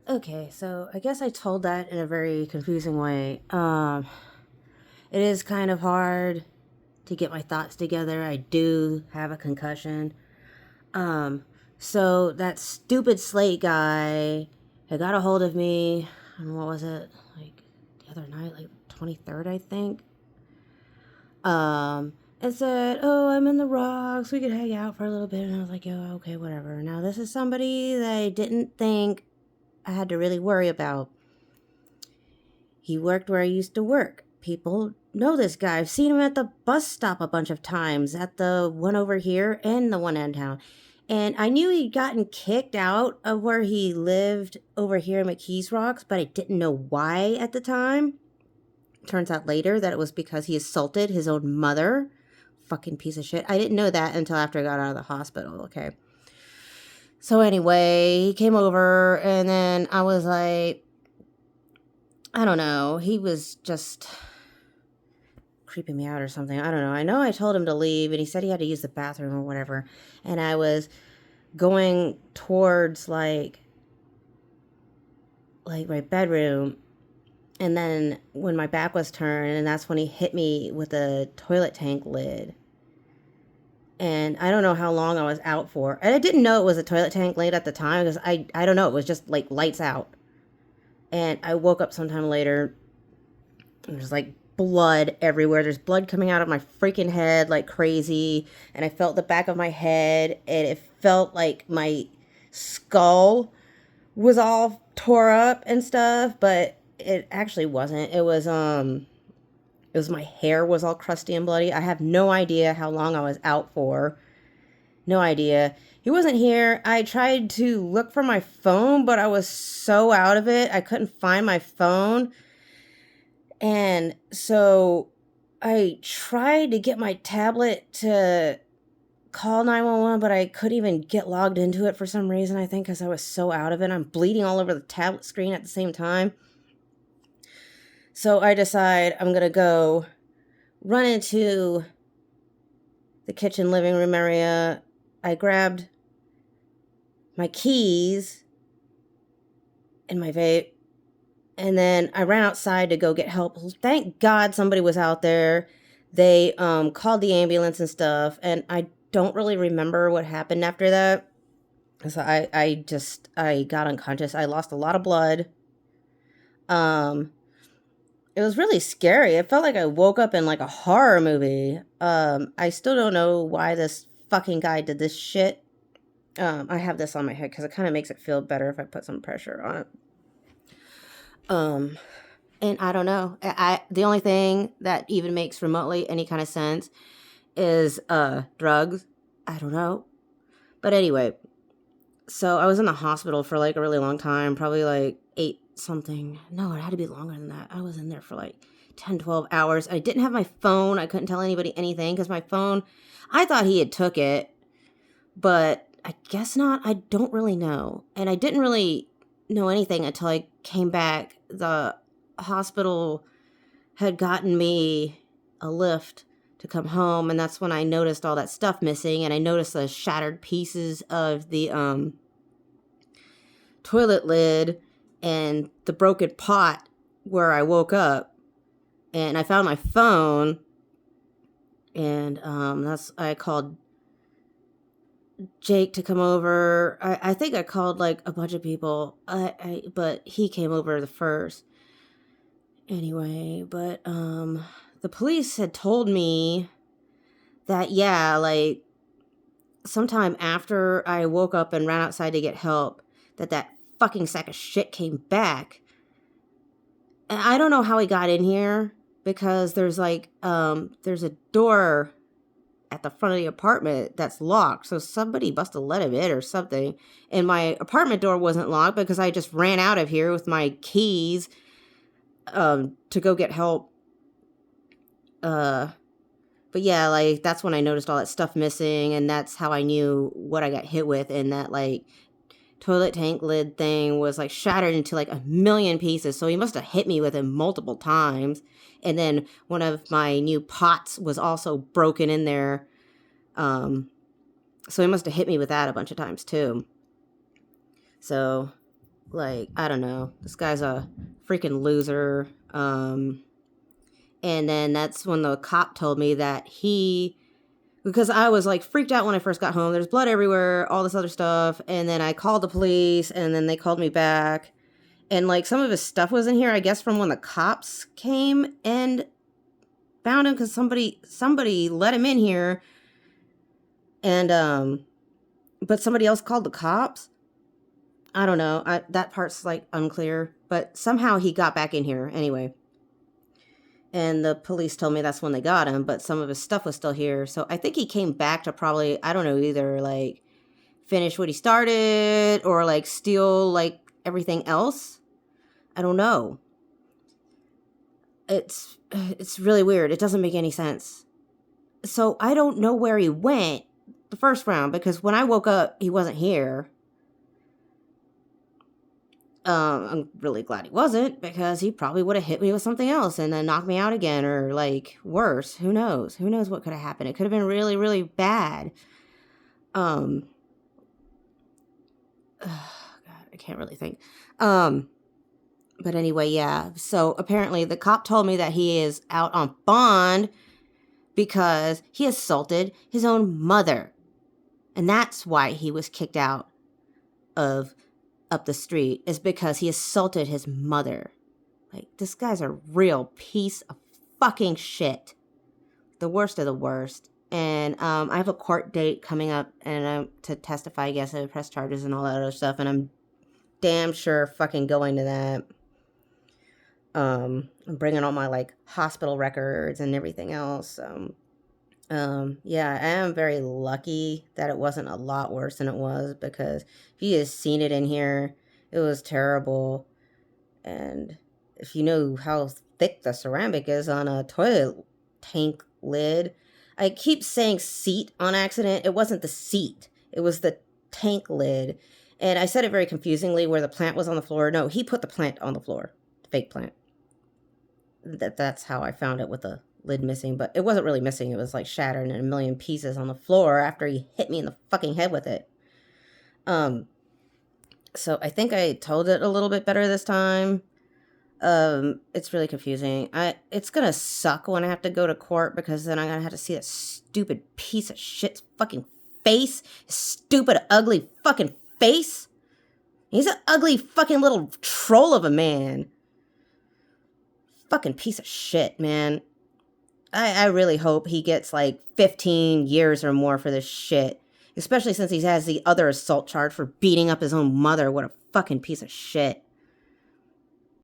Okay, so I guess I told that in a very confusing way. It is kind of hard to get my thoughts together. I do have a concussion. Um, so that stupid Slate guy had got a hold of me, and what was it? Like the other night, like 23rd, I think. And said, "Oh, I'm in the rocks. We could hang out for a little bit." And I was like, "Yeah, okay, whatever." Now, this is somebody that I didn't think I had to really worry about. He worked where I used to work. People know this guy. I've seen him at the bus stop a bunch of times, at the one over here and the one in town. And I knew he'd gotten kicked out of where he lived over here in McKees Rocks, but I didn't know why at the time. Turns out later that it was because he assaulted his own mother. Fucking piece of shit. I didn't know that until after I got out of the hospital, okay? So anyway, he came over, and then I was like, I don't know. He was just creeping me out or something. I don't know. I know I told him to leave, and he said he had to use the bathroom or whatever. And I was going towards like my bedroom, and then when my back was turned, and that's when he hit me with a toilet tank lid. And I don't know how long I was out for. And I didn't know it was a toilet tank lid at the time because I don't know. It was just like lights out. And I woke up sometime later. And there's like blood everywhere. There's blood coming out of my freaking head like crazy. And I felt the back of my head. And it felt like my skull was all tore up and stuff. But it actually wasn't. It was my hair was all crusty and bloody. I have no idea how long I was out for. No idea. He wasn't here. I tried to look for my phone, but I was so out of it. I couldn't find my phone. And so I tried to get my tablet to call 911, but I couldn't even get logged into it for some reason, I think, because I was so out of it. I'm bleeding all over the tablet screen at the same time. So I decide I'm going to go run into the kitchen living room area. I grabbed my keys and my vape, and then I ran outside to go get help. Thank God somebody was out there. They called the ambulance and stuff, and I don't really remember what happened after that. So I got unconscious. I lost a lot of blood. It was really scary. It felt like I woke up in like a horror movie. I still don't know why this fucking guy did this shit. I have this on my head because it kind of makes it feel better if I put some pressure on it. And I don't know. The only thing that even makes remotely any kind of sense is drugs. I don't know. But anyway, so I was in the hospital for like a really long time, probably like 8 something. No, it had to be longer than that. I was in there for like 10, 12 hours. I didn't have my phone. I couldn't tell anybody anything because my phone, I thought he had took it, but I guess not. I don't really know. And I didn't really know anything until I came back. The hospital had gotten me a lift to come home, and that's when I noticed all that stuff missing, and I noticed the shattered pieces of the toilet lid and the broken pot where I woke up. And I found my phone, and I called Jake to come over. I think I called like a bunch of people, but he came over the first. Anyway, but the police had told me that, yeah, like sometime after I woke up and ran outside to get help, that fucking sack of shit came back. And I don't know how he got in here because there's like there's a door at the front of the apartment that's locked, so somebody must have let him in or something. And my apartment door wasn't locked because I just ran out of here with my keys to go get help. But yeah, like that's when I noticed all that stuff missing, and that's how I knew what I got hit with. And that like toilet tank lid thing was like shattered into like a million pieces, so he must have hit me with it multiple times. And then one of my new pots was also broken in there, so he must have hit me with that a bunch of times too. So Like, I don't know. This guy's a freaking loser. And then that's when the cop told me that because I was like freaked out when I first got home. There's blood everywhere, all this other stuff. And then I called the police and then they called me back. And like some of his stuff was in here, I guess, from when the cops came and found him because somebody let him in here. And, but somebody else called the cops. I don't know. That part's like unclear, but somehow he got back in here anyway. And the police told me that's when they got him, but some of his stuff was still here. So I think he came back to probably, I don't know, either like finish what he started or like steal like everything else. I don't know. It's really weird. It doesn't make any sense. So I don't know where he went the first round because when I woke up, he wasn't here. I'm really glad he wasn't because he probably would have hit me with something else and then knocked me out again or like worse. Who knows? Who knows what could have happened? It could have been really, really bad. God, I can't really think. But anyway, yeah. So apparently the cop told me that he is out on bond because he assaulted his own mother. And that's why he was kicked out of up the street, is because he assaulted his mother. Like, this guy's a real piece of fucking shit. The worst of the worst. And I have a court date coming up and I'm to testify, I guess, and press charges and all that other stuff. And I'm damn sure fucking going to that. I'm bringing all my like hospital records and everything else. Yeah, I am very lucky that it wasn't a lot worse than it was because if you had seen it in here, it was terrible. And if you know how thick the ceramic is on a toilet tank lid, I keep saying seat on accident. It wasn't the seat. It was the tank lid. And I said it very confusingly where the plant was on the floor. No, he put the plant on the floor. The fake plant. That's how I found it with the lid missing, but it wasn't really missing. It was like shattered in a million pieces on the floor after he hit me in the fucking head with it. So I think I told it a little bit better this time. It's really confusing. It's gonna suck when I have to go to court because then I'm gonna have to see that stupid piece of shit's fucking face. His stupid, ugly fucking face. He's an ugly fucking little troll of a man. Fucking piece of shit, man. I really hope he gets like 15 years or more for this shit. Especially since he has the other assault charge for beating up his own mother. What a fucking piece of shit.